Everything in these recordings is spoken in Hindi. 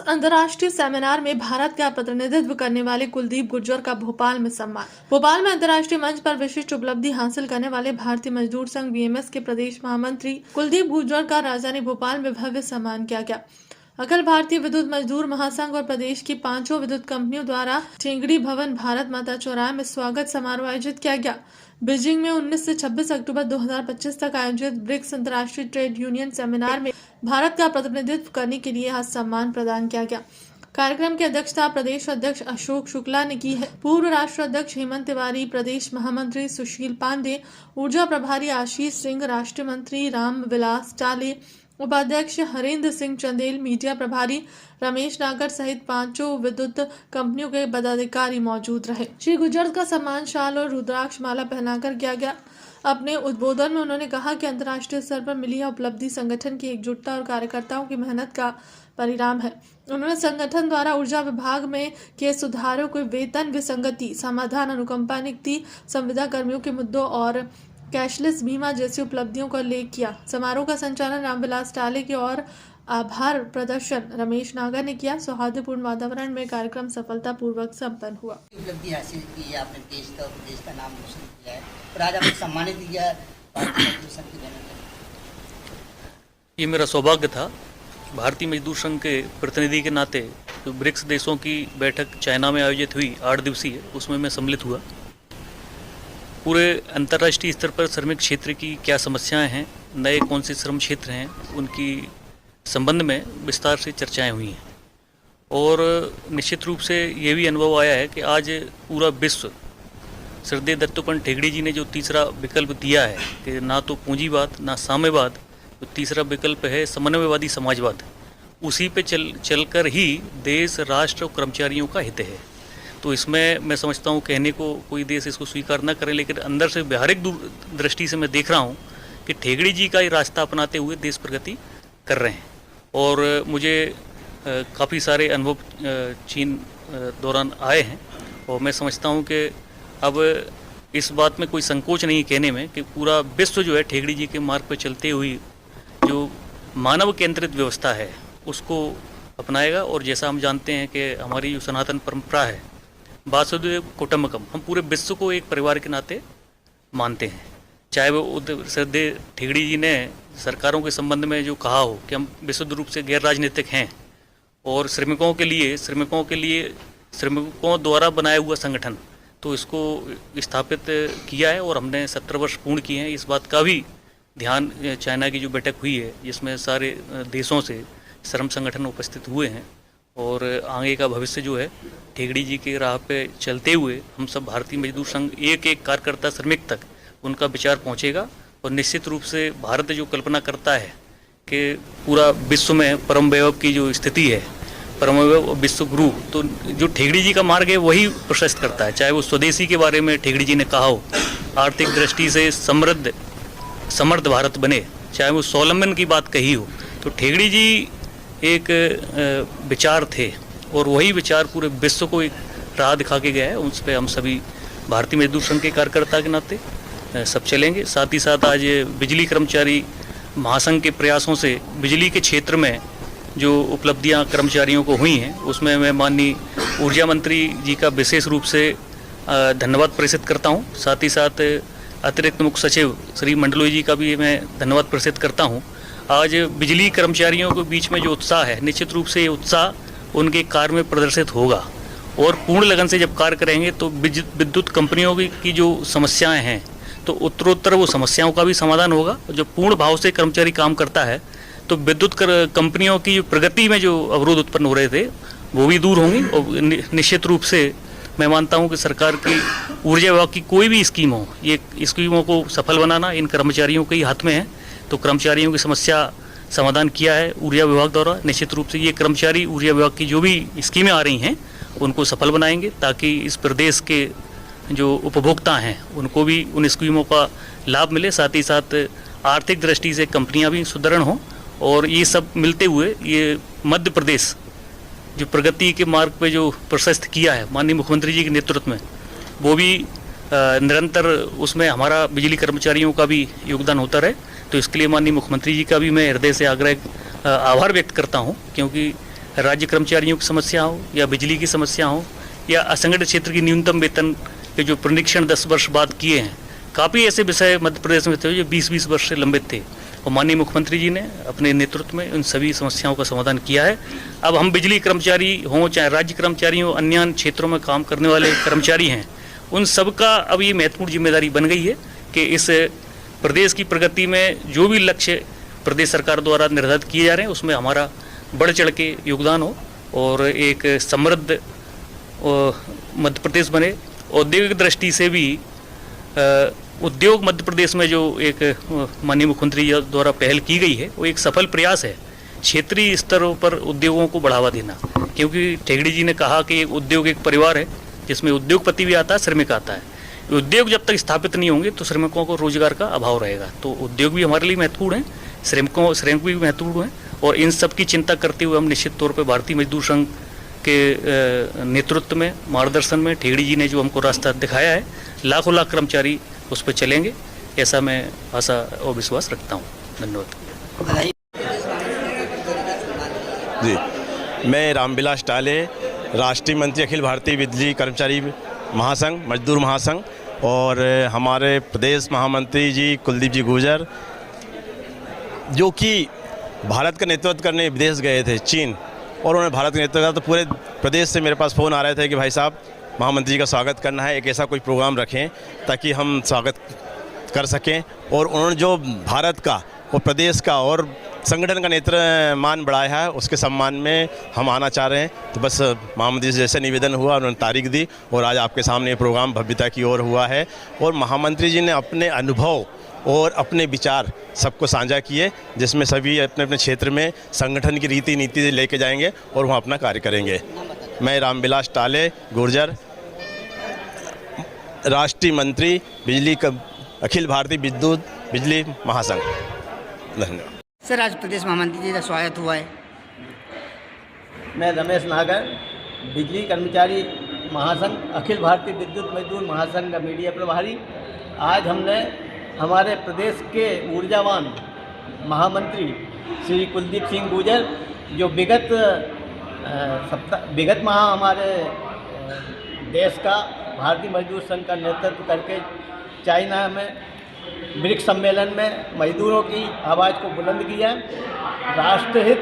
अंतर्राष्ट्रीय सेमिनार में भारत का प्रतिनिधित्व करने वाले कुलदीप गुर्जर का भोपाल में सम्मान। भोपाल में अंतर्राष्ट्रीय मंच पर विशिष्ट उपलब्धि हासिल करने वाले भारतीय मजदूर संघ बीएमएस के प्रदेश महामंत्री कुलदीप गुर्जर का राजधानी भोपाल में भव्य सम्मान किया गया। अखिल भारतीय विद्युत मजदूर महासंघ और प्रदेश की 5 विद्युत कंपनियों द्वारा टेंगड़ी भवन भारत माता चौराहे में स्वागत समारोह आयोजित किया गया। बीजिंग में 19 से 26 अक्टूबर 2025 तक आयोजित ब्रिक्स अंतर्राष्ट्रीय ट्रेड यूनियन सेमिनार में भारत का प्रतिनिधित्व करने के लिए आज सम्मान प्रदान किया गया। कार्यक्रम की अध्यक्षता प्रदेश अध्यक्ष अशोक शुक्ला ने की है। पूर्व राष्ट्र अध्यक्ष हेमंत तिवारी, प्रदेश महामंत्री सुशील पांडे, ऊर्जा प्रभारी आशीष सिंह, राष्ट्रीय मंत्री राम विलास टाले, उपाध्यक्ष हरेंद्र सिंह चंदेल, मीडिया प्रभारी रमेश नागर सहित 5 विद्युत कंपनियों के पदाधिकारी मौजूद रहे। श्री गुर्जर का सम्मान शाल और रुद्राक्ष माला पहनाकर किया गया। अपने उद्बोधन में उन्होंने कहा कि अंतर्राष्ट्रीय स्तर पर मिली यह उपलब्धि संगठन की एकजुटता और कार्यकर्ताओं की मेहनत का परिणाम है। उन्होंने संगठन द्वारा ऊर्जा विभाग में किए सुधारों को वेतन विसंगति समाधान, अनुकंपा नियुक्ति, संविदा कर्मियों के मुद्दों और कैशलेस बीमा जैसी उपलब्धियों का उल्लेख किया। समारोह का संचालन रामविलास टाले की और आभार प्रदर्शन रमेश नागर ने किया। सौहार्दपूर्ण वातावरण में कार्यक्रम सफलतापूर्वक संपन्न हुआ। उपलब्धि हासिल की है आपने, देश का नाम रोशन किया है और आज आपको सम्मानित किया भारतीय मजदूर संघ के बैनर पर। ये मेरा सौभाग्य था भारतीय मजदूर संघ के प्रतिनिधि के नाते जो ब्रिक्स देशों की बैठक चाइना में आयोजित हुई 8 दिवसीय, उसमें मैं सम्मिलित हुआ। पूरे अंतर्राष्ट्रीय स्तर पर श्रमिक क्षेत्र की क्या समस्याएं हैं, नए कौन से श्रम क्षेत्र हैं, उनकी संबंध में विस्तार से चर्चाएं हुई हैं और निश्चित रूप से ये भी अनुभव आया है कि आज पूरा विश्व श्रद्धेय दत्तोपंत ठेंगड़ी जी ने जो तीसरा विकल्प दिया है कि ना तो पूंजीवाद ना साम्यवाद, जो तीसरा विकल्प है समन्वयवादी समाजवाद, उसी पे चलकर ही देश, राष्ट्र और कर्मचारियों का हित है। तो इसमें मैं समझता हूँ कहने को कोई देश इसको स्वीकार न करें, लेकिन अंदर से व्यावहारिक दृष्टि से मैं देख रहा हूँ कि ठेंगड़ी जी का ये रास्ता अपनाते हुए देश प्रगति कर रहे हैं। और मुझे काफ़ी सारे अनुभव चीन दौरान आए हैं और मैं समझता हूँ कि अब इस बात में कोई संकोच नहीं कहने में कि पूरा विश्व जो है ठेंगड़ी जी के मार्ग पर चलते हुए जो मानव केंद्रित व्यवस्था है उसको अपनाएगा। और जैसा हम जानते हैं कि हमारी जो सनातन परंपरा है वासुदेव कुटुंबकम, हम पूरे विश्व को एक परिवार के नाते मानते हैं। चाहे वो श्रद्धेय ठेंगड़ी जी ने सरकारों के संबंध में जो कहा हो कि हम विशुद्ध रूप से गैर राजनीतिक हैं और श्रमिकों द्वारा बनाया हुआ संगठन, तो इसको स्थापित किया है और हमने 17 वर्ष पूर्ण किए हैं। इस बात का भी ध्यान चाइना की जो बैठक हुई है जिसमें सारे देशों से श्रम संगठन उपस्थित हुए हैं और आगे का भविष्य जो है ठेंगड़ी जी के राह पे चलते हुए हम सब भारतीय मजदूर संघ एक एक कार्यकर्ता श्रमिक तक उनका विचार पहुंचेगा। और निश्चित रूप से भारत जो कल्पना करता है कि पूरा विश्व में परम वैभव की जो स्थिति है, परम वैभव विश्व गुरु, तो जो ठेंगड़ी जी का मार्ग है वही प्रशस्त करता है। चाहे वो स्वदेशी के बारे में ठेंगड़ी जी ने कहा हो, आर्थिक दृष्टि से समृद्ध भारत बने, चाहे वो स्वावलंबन की बात कही हो, तो ठेंगड़ी जी एक विचार थे और वही विचार पूरे विश्व को एक राह दिखा के गया है। उस पर हम सभी भारतीय मजदूर संघ के कार्यकर्ता के नाते सब चलेंगे। साथ ही साथ आज बिजली कर्मचारी महासंघ के प्रयासों से बिजली के क्षेत्र में जो उपलब्धियां कर्मचारियों को हुई हैं उसमें मैं माननीय ऊर्जा मंत्री जी का विशेष रूप से धन्यवाद प्रेषित करता हूं। साथ ही साथ अतिरिक्त मुख्य सचिव श्री मंडलोई जी का भी मैं धन्यवाद प्रेषित करता हूं। आज बिजली कर्मचारियों के बीच में जो उत्साह है, निश्चित रूप से ये उत्साह उनके कार्य में प्रदर्शित होगा और पूर्ण लगन से जब कार्य करेंगे तो विद्युत कंपनियों की जो समस्याएं हैं तो उत्तरोत्तर वो समस्याओं का भी समाधान होगा। जब पूर्ण भाव से कर्मचारी काम करता है तो विद्युत कंपनियों की प्रगति में जो अवरोध उत्पन्न हो रहे थे वो भी दूर होंगे। और निश्चित रूप से मैं मानता हूं कि सरकार की ऊर्जा विभाग की कोई भी स्कीम हो, ये स्कीमों को सफल बनाना इन कर्मचारियों के ही हाथ में है। तो कर्मचारियों की समस्या समाधान किया है ऊर्जा विभाग द्वारा। निश्चित रूप से ये कर्मचारी ऊर्जा विभाग की जो भी स्कीमें आ रही हैं उनको सफल बनाएंगे ताकि इस प्रदेश के जो उपभोक्ता हैं उनको भी उन स्कीमों का लाभ मिले। साथ ही साथ आर्थिक दृष्टि से कंपनियां भी सुदृढ़ हों और ये सब मिलते हुए ये मध्य प्रदेश जो प्रगति के मार्ग पे जो प्रशस्त किया है माननीय मुख्यमंत्री जी के नेतृत्व में, वो भी निरंतर उसमें हमारा बिजली कर्मचारियों का भी योगदान होता रहे। तो इसके लिए माननीय मुख्यमंत्री जी का भी मैं हृदय से आभार व्यक्त करता हूं, क्योंकि राज्य कर्मचारियों की समस्या हो या बिजली की समस्या हो या असंगठित क्षेत्र की न्यूनतम वेतन के जो पुनरीक्षण 10 वर्ष बाद किए हैं, काफ़ी ऐसे विषय मध्य प्रदेश में थे जो 20-20 वर्ष से लंबित थे और माननीय मुख्यमंत्री जी ने अपने नेतृत्व में उन सभी समस्याओं का समाधान किया है। अब हम बिजली कर्मचारी हों चाहे राज्य कर्मचारी हों, अन्य क्षेत्रों में काम करने वाले कर्मचारी हैं, उन सबका अब ये महत्वपूर्ण जिम्मेदारी बन गई है कि इस प्रदेश की प्रगति में जो भी लक्ष्य प्रदेश सरकार द्वारा निर्धारित किए जा रहे हैं उसमें हमारा बढ़ चढ़ के योगदान हो और एक समृद्ध मध्य प्रदेश बने। औद्योगिक दृष्टि से भी उद्योग मध्य प्रदेश में जो एक माननीय मुख्यमंत्री जी द्वारा पहल की गई है वो एक सफल प्रयास है क्षेत्रीय स्तरों पर उद्योगों को बढ़ावा देना, क्योंकि टेगड़ी जी ने कहा कि एक उद्योग एक परिवार है जिसमें उद्योगपति भी आता है, श्रमिक आता है। उद्योग जब तक स्थापित नहीं होंगे तो श्रमिकों को रोजगार का अभाव रहेगा। तो उद्योग भी हमारे लिए महत्वपूर्ण है, श्रमिक भी महत्वपूर्ण है और इन सब की चिंता करते हुए हम निश्चित तौर पर भारतीय मजदूर संघ के नेतृत्व में, मार्गदर्शन में टेगड़ी जी ने जो हमको रास्ता दिखाया है, लाखों लाख कर्मचारी उस पर चलेंगे, ऐसा मैं आशा और विश्वास रखता हूँ। धन्यवाद। जी, मैं रामविलास टाले, राष्ट्रीय मंत्री अखिल भारतीय बिजली कर्मचारी महासंघ, मजदूर महासंघ, और हमारे प्रदेश महामंत्री जी कुलदीप जी गुर्जर, जो कि भारत का नेतृत्व करने विदेश गए थे चीन, और उन्होंने भारत का नेतृत्व किया। तो पूरे प्रदेश से मेरे पास फ़ोन आ रहे थे कि भाई साहब महामंत्री जी का स्वागत करना है, एक ऐसा कोई प्रोग्राम रखें ताकि हम स्वागत कर सकें। और उन्होंने जो भारत का और प्रदेश का और संगठन का नेतृत्व मान बढ़ाया है, उसके सम्मान में हम आना चाह रहे हैं। तो बस महामंत्री से जैसे निवेदन हुआ उन्होंने तारीख दी और आज आपके सामने ये प्रोग्राम भव्यता की ओर हुआ है। और महामंत्री जी ने अपने अनुभव और अपने विचार सबको साझा किए, जिसमें सभी अपने अपने क्षेत्र में संगठन की रीति नीति लेके जाएंगे और वहाँ अपना कार्य करेंगे। मैं रामविलास टाले गुर्जर, राष्ट्रीय मंत्री बिजली अखिल भारतीय विद्युत बिजली महासंघ। धन्यवाद। सर, आज प्रदेश महामंत्री जी का स्वागत हुआ है। मैं रमेश नागर, बिजली कर्मचारी महासंघ, अखिल भारतीय विद्युत मजदूर महासंघ का मीडिया प्रभारी। आज हमने हमारे प्रदेश के ऊर्जावान महामंत्री श्री कुलदीप सिंह गुर्जर, जो विगत माह हमारे देश का भारतीय मजदूर संघ का नेतृत्व करके चाइना में ब्रिक्स सम्मेलन में मजदूरों की आवाज़ को बुलंद किया। राष्ट्रहित,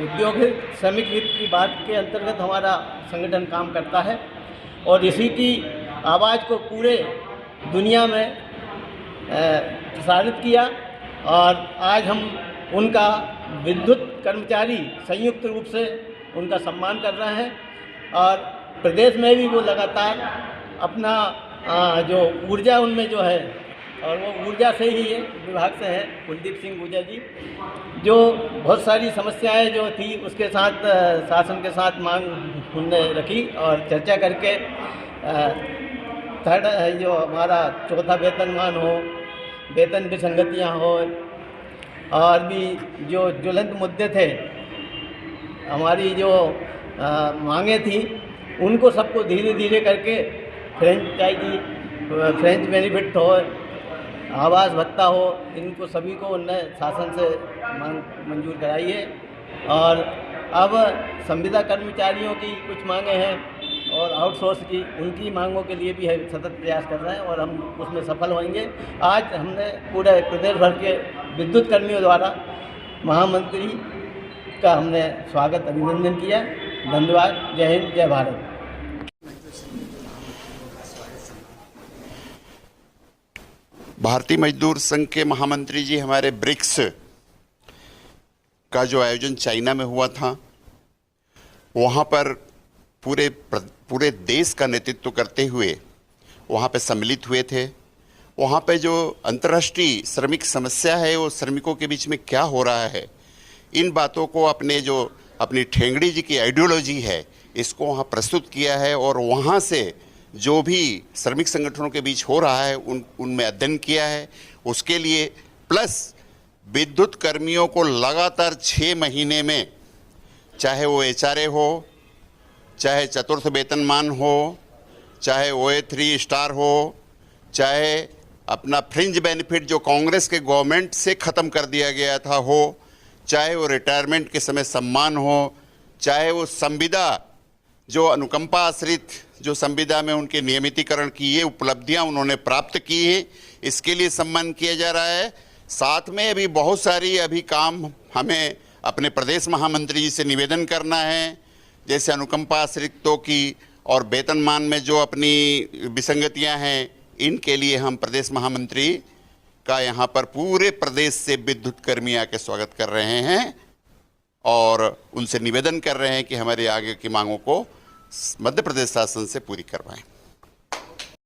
उद्योग हित, श्रमिक हित की बात के अंतर्गत हमारा संगठन काम करता है और इसी की आवाज़ को पूरे दुनिया में प्रसारित किया। और आज हम उनका विद्युत कर्मचारी संयुक्त रूप से उनका सम्मान कर रहे हैं और प्रदेश में भी वो लगातार अपना जो ऊर्जा उनमें जो है, और वो ऊर्जा से ही है, विभाग से है कुलदीप सिंह गुर्जर जी, जो बहुत सारी समस्याएं जो थी उसके साथ शासन के साथ मांग उनने रखी और चर्चा करके थर्ड जो हमारा चौथा वेतनमान हो, वेतन विसंगतियाँ हो, और भी जो ज्वलंत मुद्दे थे, हमारी जो मांगे थी, उनको सबको धीरे धीरे करके फ्रेंच बेनिफिट हो, आवास भत्ता हो, इनको सभी को उनने शासन से मांग मंजूर कराई है। और अब संविदा कर्मचारियों की कुछ मांगे हैं और आउटसोर्स की, उनकी मांगों के लिए भी है सतत प्रयास कर रहे हैं और हम उसमें सफल होंगे। आज हमने पूरे प्रदेश भर के विद्युत कर्मियों द्वारा महामंत्री का हमने स्वागत अभिनंदन किया। धन्यवाद। जय हिंद, जय भारत। भारतीय मजदूर संघ के महामंत्री जी हमारे ब्रिक्स का जो आयोजन चाइना में हुआ था, वहाँ पर पूरे देश का नेतृत्व करते हुए वहाँ पे सम्मिलित हुए थे। वहाँ पे जो अंतर्राष्ट्रीय श्रमिक समस्या है, वो श्रमिकों के बीच में क्या हो रहा है, इन बातों को अपनी ठेंगड़ी जी की आइडियोलॉजी है, इसको वहाँ प्रस्तुत किया है और वहाँ से जो भी श्रमिक संगठनों के बीच हो रहा है उनमें अध्ययन किया है। उसके लिए प्लस विद्युत कर्मियों को लगातार 6 महीने में, चाहे वो एचआरए हो, चाहे चतुर्थ वेतनमान हो, चाहे OA 3 स्टार हो, चाहे अपना फ्रिंज बेनिफिट जो कांग्रेस के गवर्नमेंट से ख़त्म कर दिया गया था हो, चाहे वो रिटायरमेंट के समय सम्मान हो, चाहे वो संविदा जो अनुकंपा आश्रित जो संविदा में उनके नियमितीकरण की ये उपलब्धियां उन्होंने प्राप्त की है, इसके लिए सम्मान किया जा रहा है। साथ में अभी बहुत सारी अभी काम हमें अपने प्रदेश महामंत्री जी से निवेदन करना है, जैसे अनुकंपा आश्रितों की और वेतनमान में जो अपनी विसंगतियां हैं, इनके लिए हम प्रदेश महामंत्री का यहाँ पर पूरे प्रदेश से विद्युत कर्मी आके स्वागत कर रहे हैं और उनसे निवेदन कर रहे हैं कि हमारे आगे की मांगों को मध्य प्रदेश शासन से पूरी करवाएं।